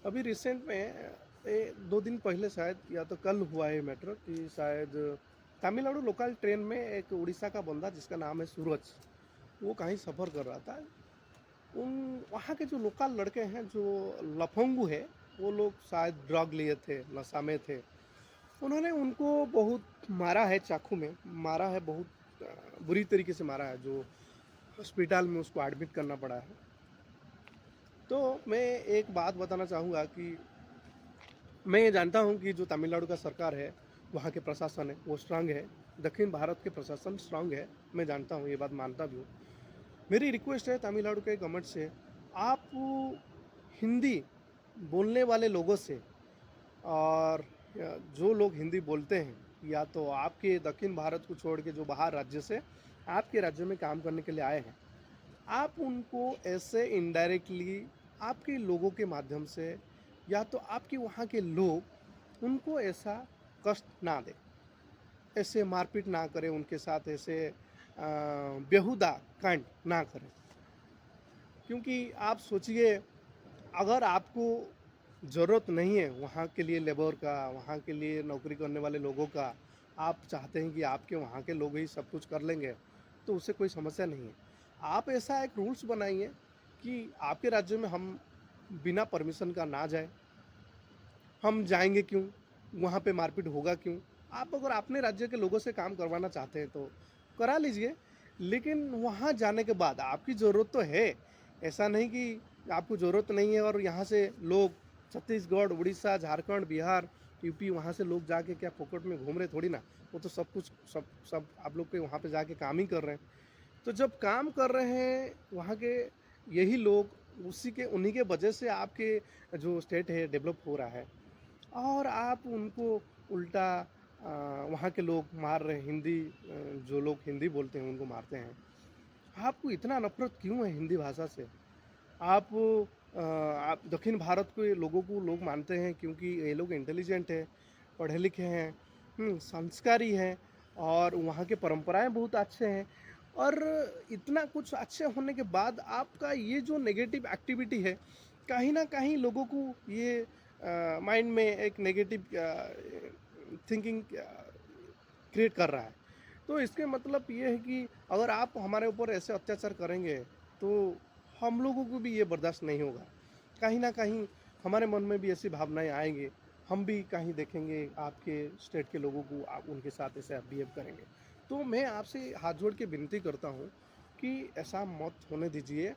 अभी रिसेंट में 2 दिन पहले शायद या तो कल हुआ है मैटर कि शायद तमिलनाडु लोकल ट्रेन में एक उड़ीसा का बंदा जिसका नाम है सूरज, वो कहीं सफ़र कर रहा था। उन वहाँ के जो लोकल लड़के हैं जो लफंगू है, वो लोग शायद ड्रग लिए थे, नशा में थे। उन्होंने उनको बहुत मारा है, चाकू में मारा है, बहुत बुरी तरीके से मारा है, जो हॉस्पिटल में उसको एडमिट करना पड़ा है। तो मैं एक बात बताना चाहूँगा कि मैं ये जानता हूँ कि जो तमिलनाडु का सरकार है, वहाँ के प्रशासन है, वो स्ट्रांग है। दक्षिण भारत के प्रशासन स्ट्रांग है, मैं जानता हूँ, ये बात मानता भी हूँ। मेरी रिक्वेस्ट है तमिलनाडु के गवर्नमेंट से, आप हिंदी बोलने वाले लोगों से, और जो लोग हिंदी बोलते हैं, या तो आपके दक्षिण भारत को छोड़ के जो बाहर राज्य से आपके राज्य में काम करने के लिए आए हैं, आप उनको ऐसे इनडायरेक्टली आपके लोगों के माध्यम से, या तो आपके वहाँ के लोग उनको ऐसा कष्ट ना दें, ऐसे मारपीट ना करें उनके साथ, ऐसे बेहुदा कांड ना करें। क्योंकि आप सोचिए, अगर आपको ज़रूरत नहीं है वहाँ के लिए लेबर का, वहाँ के लिए नौकरी करने वाले लोगों का, आप चाहते हैं कि आपके वहाँ के लोग ही सब कुछ कर लेंगे, तो उससे कोई समस्या नहीं है। आप ऐसा एक रूल्स बनाइए कि आपके राज्य में हम बिना परमिशन का ना जाएं। हम जाएंगे क्यों, वहाँ पे मारपीट होगा क्यों? आप अगर अपने राज्य के लोगों से काम करवाना चाहते हैं तो करा लीजिए, लेकिन वहाँ जाने के बाद आपकी ज़रूरत तो है। ऐसा नहीं कि आपको ज़रूरत नहीं है और यहाँ से लोग छत्तीसगढ़, उड़ीसा, झारखंड, बिहार, यूपी, वहाँ से लोग जाके क्या फोकट में घूम रहे थोड़ी ना। वो तो सब कुछ सब सब आप लोग के वहाँ पे जाके काम ही कर रहे हैं। तो जब काम कर रहे हैं वहाँ के यही लोग, उसी के उन्हीं के वजह से आपके जो स्टेट है डेवलप हो रहा है, और आप उनको उल्टा वहाँ के लोग मार रहे हैं। हिंदी जो लोग हिंदी बोलते हैं उनको मारते हैं। आपको इतना नफरत क्यों है हिंदी भाषा से? आप दक्षिण भारत के लोगों को लोग मानते हैं क्योंकि ये लोग इंटेलिजेंट है, पढ़े लिखे हैं, संस्कारी हैं, और वहाँ के परंपराएं बहुत अच्छे हैं। और इतना कुछ अच्छे होने के बाद आपका ये जो नेगेटिव एक्टिविटी है, कहीं ना कहीं लोगों को ये माइंड में एक नेगेटिव थिंकिंग क्रिएट कर रहा है। तो इसके मतलब ये है कि अगर आप हमारे ऊपर ऐसे अत्याचार करेंगे, तो हम लोगों को भी ये बर्दाश्त नहीं होगा। कहीं ना कहीं हमारे मन में भी ऐसी भावनाएं आएंगी, हम भी कहीं देखेंगे आपके स्टेट के लोगों को, आप उनके साथ ऐसे बिहेव करेंगे। तो मैं आपसे हाथ जोड़ के विनती करता हूँ कि ऐसा मत होने दीजिए।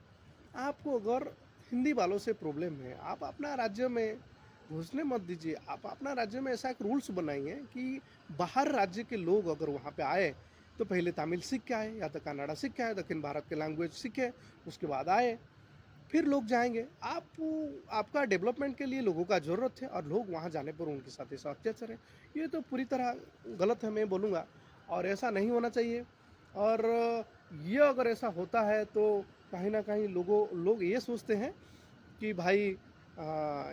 आपको अगर हिंदी वालों से प्रॉब्लम है, आप अपना राज्य में घुसने मत दीजिए। आप अपना राज्य में ऐसा एक रूल्स बनाइए कि बाहर राज्य के लोग अगर वहाँ पे आए, तो पहले तमिल सीख के आए, या तो कन्नड़ा सीख के आए, दक्षिण भारत के लैंग्वेज सीखे, उसके बाद आए, फिर लोग जाएंगे। आपका डेवलपमेंट के लिए लोगों का ज़रूरत है, और लोग वहाँ जाने पर उनके साथ ऐसा अत्याचार है, ये तो पूरी तरह गलत है, मैं बोलूँगा। और ऐसा नहीं होना चाहिए। और ये अगर ऐसा होता है तो कहीं ना कहीं लोग ये सोचते हैं कि भाई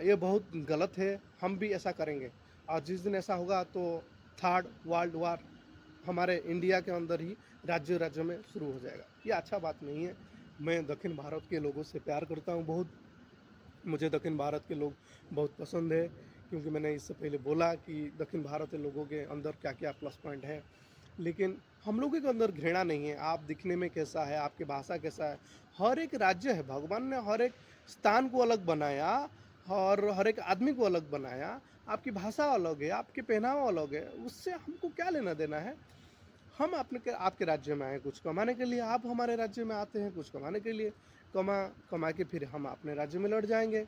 ये बहुत गलत है, हम भी ऐसा करेंगे। और जिस दिन ऐसा होगा तो थर्ड वर्ल्ड वार हमारे इंडिया के अंदर ही राज्य राज्य में शुरू हो जाएगा। ये अच्छा बात नहीं है। मैं दक्षिण भारत के लोगों से प्यार करता हूँ बहुत। मुझे दक्षिण भारत के लोग बहुत पसंद है, क्योंकि मैंने इससे पहले बोला कि दक्षिण भारत के लोगों के अंदर क्या क्या प्लस पॉइंट है। लेकिन हम लोगों के अंदर घृणा नहीं है। आप दिखने में कैसा है, आपकी भाषा कैसा है, हर एक राज्य है, भगवान ने हर एक स्थान को अलग बनाया, और हर एक आदमी को अलग बनाया। आपकी भाषा अलग है, आपके पहनावा अलग है, उससे हमको क्या लेना देना है? हम अपने आपके राज्य में आए कुछ कमाने के लिए, आप हमारे राज्य में आते हैं कुछ कमाने के लिए। कमा कमा के फिर हम अपने राज्य में लौट जाएंगे,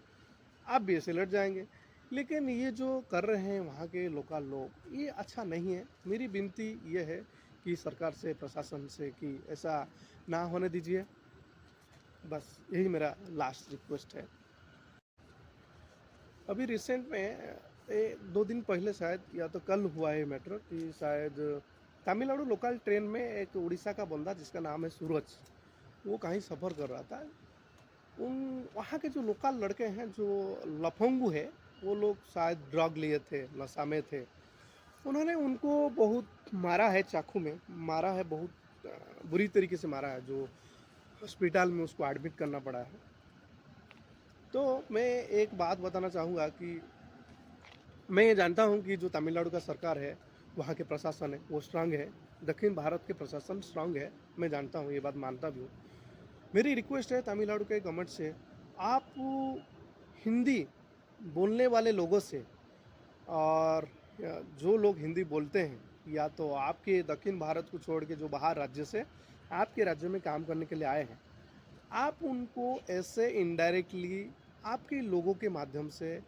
आप भी ऐसे लौट जाएंगे। लेकिन ये जो कर रहे हैं वहाँ के लोकल लोग, ये अच्छा नहीं है। मेरी विनती ये है कि सरकार से, प्रशासन से, कि ऐसा ना होने दीजिए। बस यही मेरा लास्ट रिक्वेस्ट है। अभी रिसेंट में 2 दिन पहले शायद या तो कल हुआ है मैटर कि शायद तमिलनाडु लोकल ट्रेन में एक उड़ीसा का बंदा जिसका नाम है सूरज, वो कहीं सफ़र कर रहा था। उन वहाँ के जो लोकल लड़के हैं जो लफंगू है, वो लोग शायद ड्रग लिए थे, नशा में थे। उन्होंने उनको बहुत मारा है, चाकू में मारा है, बहुत बुरी तरीके से मारा है, जो हॉस्पिटल में उसको एडमिट करना पड़ा है। तो मैं एक बात बताना चाहूँगा कि मैं ये जानता हूँ कि जो तमिलनाडु का सरकार है, वहाँ के प्रशासन है, वो स्ट्रांग है। दक्षिण भारत के प्रशासन स्ट्रांग है, मैं जानता हूँ, ये बात मानता भी हूँ। मेरी रिक्वेस्ट है तमिलनाडु के गवर्नमेंट से, आप हिंदी बोलने वाले लोगों से और जो लोग हिंदी बोलते हैं, या तो आपके दक्षिण भारत को छोड़ के जो बाहर राज्य से आपके राज्य में काम करने के लिए आए हैं, आप उनको ऐसे इनडायरेक्टली आपके लोगों के माध्यम से,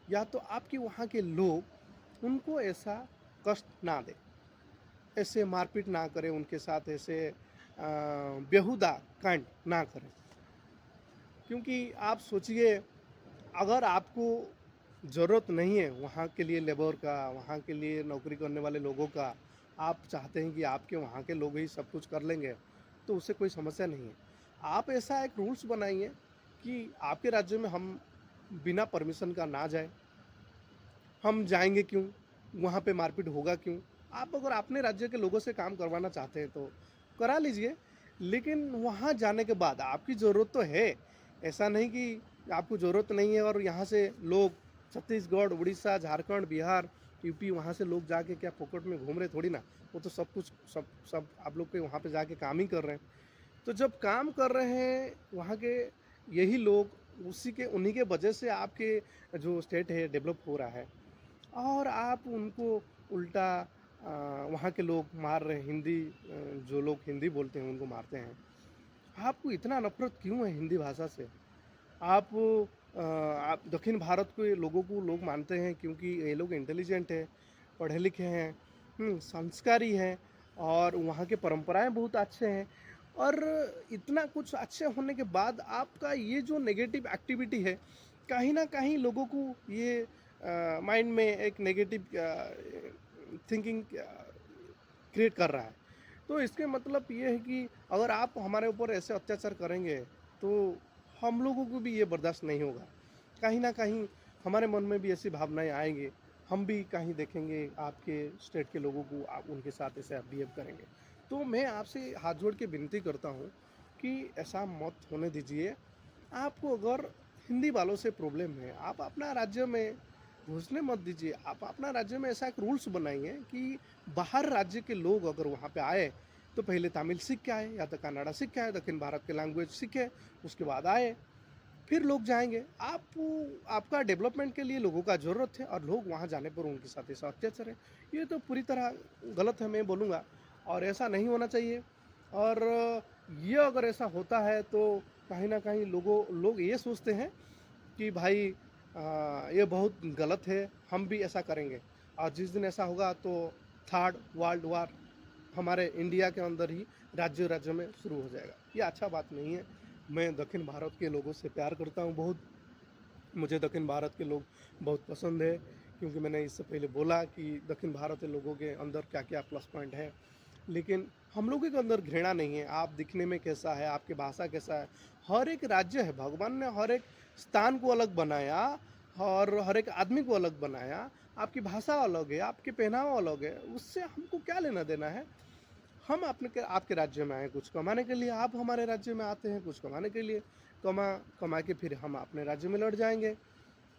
या तो आपके वहाँ के लोग उनको ऐसा कष्ट ना दें, ऐसे मारपीट ना करें उनके साथ, ऐसे बेहुदा कांड ना करें। क्योंकि आप सोचिए, अगर आपको ज़रूरत नहीं है वहाँ के लिए लेबर का, वहाँ के लिए नौकरी करने वाले लोगों का, आप चाहते हैं कि आपके वहाँ के लोग ही सब कुछ कर लेंगे, तो उससे कोई समस्या नहीं है। आप ऐसा एक रूल्स बनाइए कि आपके राज्य में हम बिना परमिशन का ना जाएँ। हम जाएँगे क्यों? वहाँ पे मारपीट होगा क्यों? आप अगर अपने राज्य के लोगों से काम करवाना चाहते हैं तो करा लीजिए, लेकिन वहाँ जाने के बाद आपकी ज़रूरत तो है। ऐसा नहीं कि आपको ज़रूरत नहीं है और यहाँ से लोग छत्तीसगढ़, उड़ीसा, झारखंड, बिहार, यूपी वहाँ से लोग जाके क्या फोकट में घूम रहे थोड़ी ना। वो तो सब कुछ सब सब आप लोग के वहाँ पे जाके काम ही कर रहे हैं। तो जब काम कर रहे हैं वहाँ के यही लोग, उसी के उन्हीं के वजह से आपके जो स्टेट है डेवलप हो रहा है। और आप उनको उल्टा वहाँ के लोग मार रहे हैं, हिंदी जो लोग हिंदी बोलते हैं उनको मारते हैं। आपको इतना नफ़रत क्यों है हिंदी भाषा से? आप दक्षिण भारत के लोगों को लोग मानते हैं क्योंकि ये लोग इंटेलिजेंट हैं, पढ़े लिखे हैं, संस्कारी हैं, और वहाँ के परंपराएं बहुत अच्छे हैं। और इतना कुछ अच्छे होने के बाद आपका ये जो नेगेटिव एक्टिविटी है, कहीं ना कहीं लोगों को ये माइंड में एक नेगेटिव थिंकिंग क्रिएट कर रहा है। तो इसके मतलब ये है कि अगर आप हमारे ऊपर ऐसे अत्याचार करेंगे, तो हम लोगों को भी ये बर्दाश्त नहीं होगा। कहीं न कहीं हमारे मन में भी ऐसी भावनाएँ आएँगी, हम भी कहीं देखेंगे आपके स्टेट के लोगों को, आप उनके साथ ऐसे बिहेव करेंगे। तो मैं आपसे हाथ जोड़ के विनती करता हूँ कि ऐसा मत होने दीजिए। आपको अगर हिंदी वालों से प्रॉब्लम है, आप अपना राज्य में घुसने मत दीजिए। आप अपना राज्य में ऐसा एक रूल्स बनाइए कि बाहर राज्य के लोग अगर वहाँ पे आए, तो पहले तमिल सीख के आए, या तो कन्नड़ा सीख के आए, दक्षिण भारत के लैंग्वेज सीखे, उसके बाद आए, फिर लोग जाएँगे। आपका डेवलपमेंट के लिए लोगों का ज़रूरत है, और लोग वहाँ जाने पर उनके साथ ऐसा अत्याचार है, ये तो पूरी तरह गलत है, मैं बोलूँगा। और ऐसा नहीं होना चाहिए। और ये अगर ऐसा होता है तो कहीं न कहीं लोग ये सोचते हैं कि भाई ये बहुत गलत है, हम भी ऐसा करेंगे। और जिस दिन ऐसा होगा तो थर्ड वर्ल्ड वार हमारे इंडिया के अंदर ही राज्य-राज्य में शुरू हो जाएगा। ये अच्छा बात नहीं है। मैं दक्षिण भारत के लोगों से प्यार करता हूँ बहुत। मुझे दक्षिण भारत के लोग बहुत पसंद है, क्योंकि मैंने इससे पहले बोला कि दक्षिण भारत के लोगों के अंदर क्या-क्या प्लस पॉइंट है। लेकिन हम लोगों के अंदर घृणा नहीं है, आप दिखने में कैसा है, आपकी भाषा कैसा है, हर एक राज्य है, भगवान ने हर एक स्थान को अलग बनाया और हर एक आदमी को अलग बनाया, आपकी भाषा अलग है, आपके पहनावा अलग है, उससे हमको क्या लेना-देना है? हम आपके राज्य में आए कुछ कमाने के लिए, आप हमारे राज्य में आते हैं कुछ कमाने के लिए, कमा कमा के फिर हम अपने राज्य में लौट जाएँगे,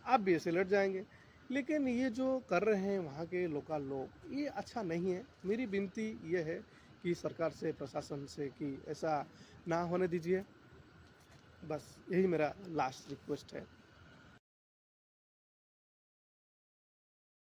आप भी ऐसे लौट जाएँगे। लेकिन ये जो कर रहे हैं वहाँ के लोकल लोग, ये अच्छा नहीं है। मेरी विनती ये है कि सरकार से, प्रशासन से कि ऐसा ना होने दीजिए। बस यही मेरा लास्ट रिक्वेस्ट है।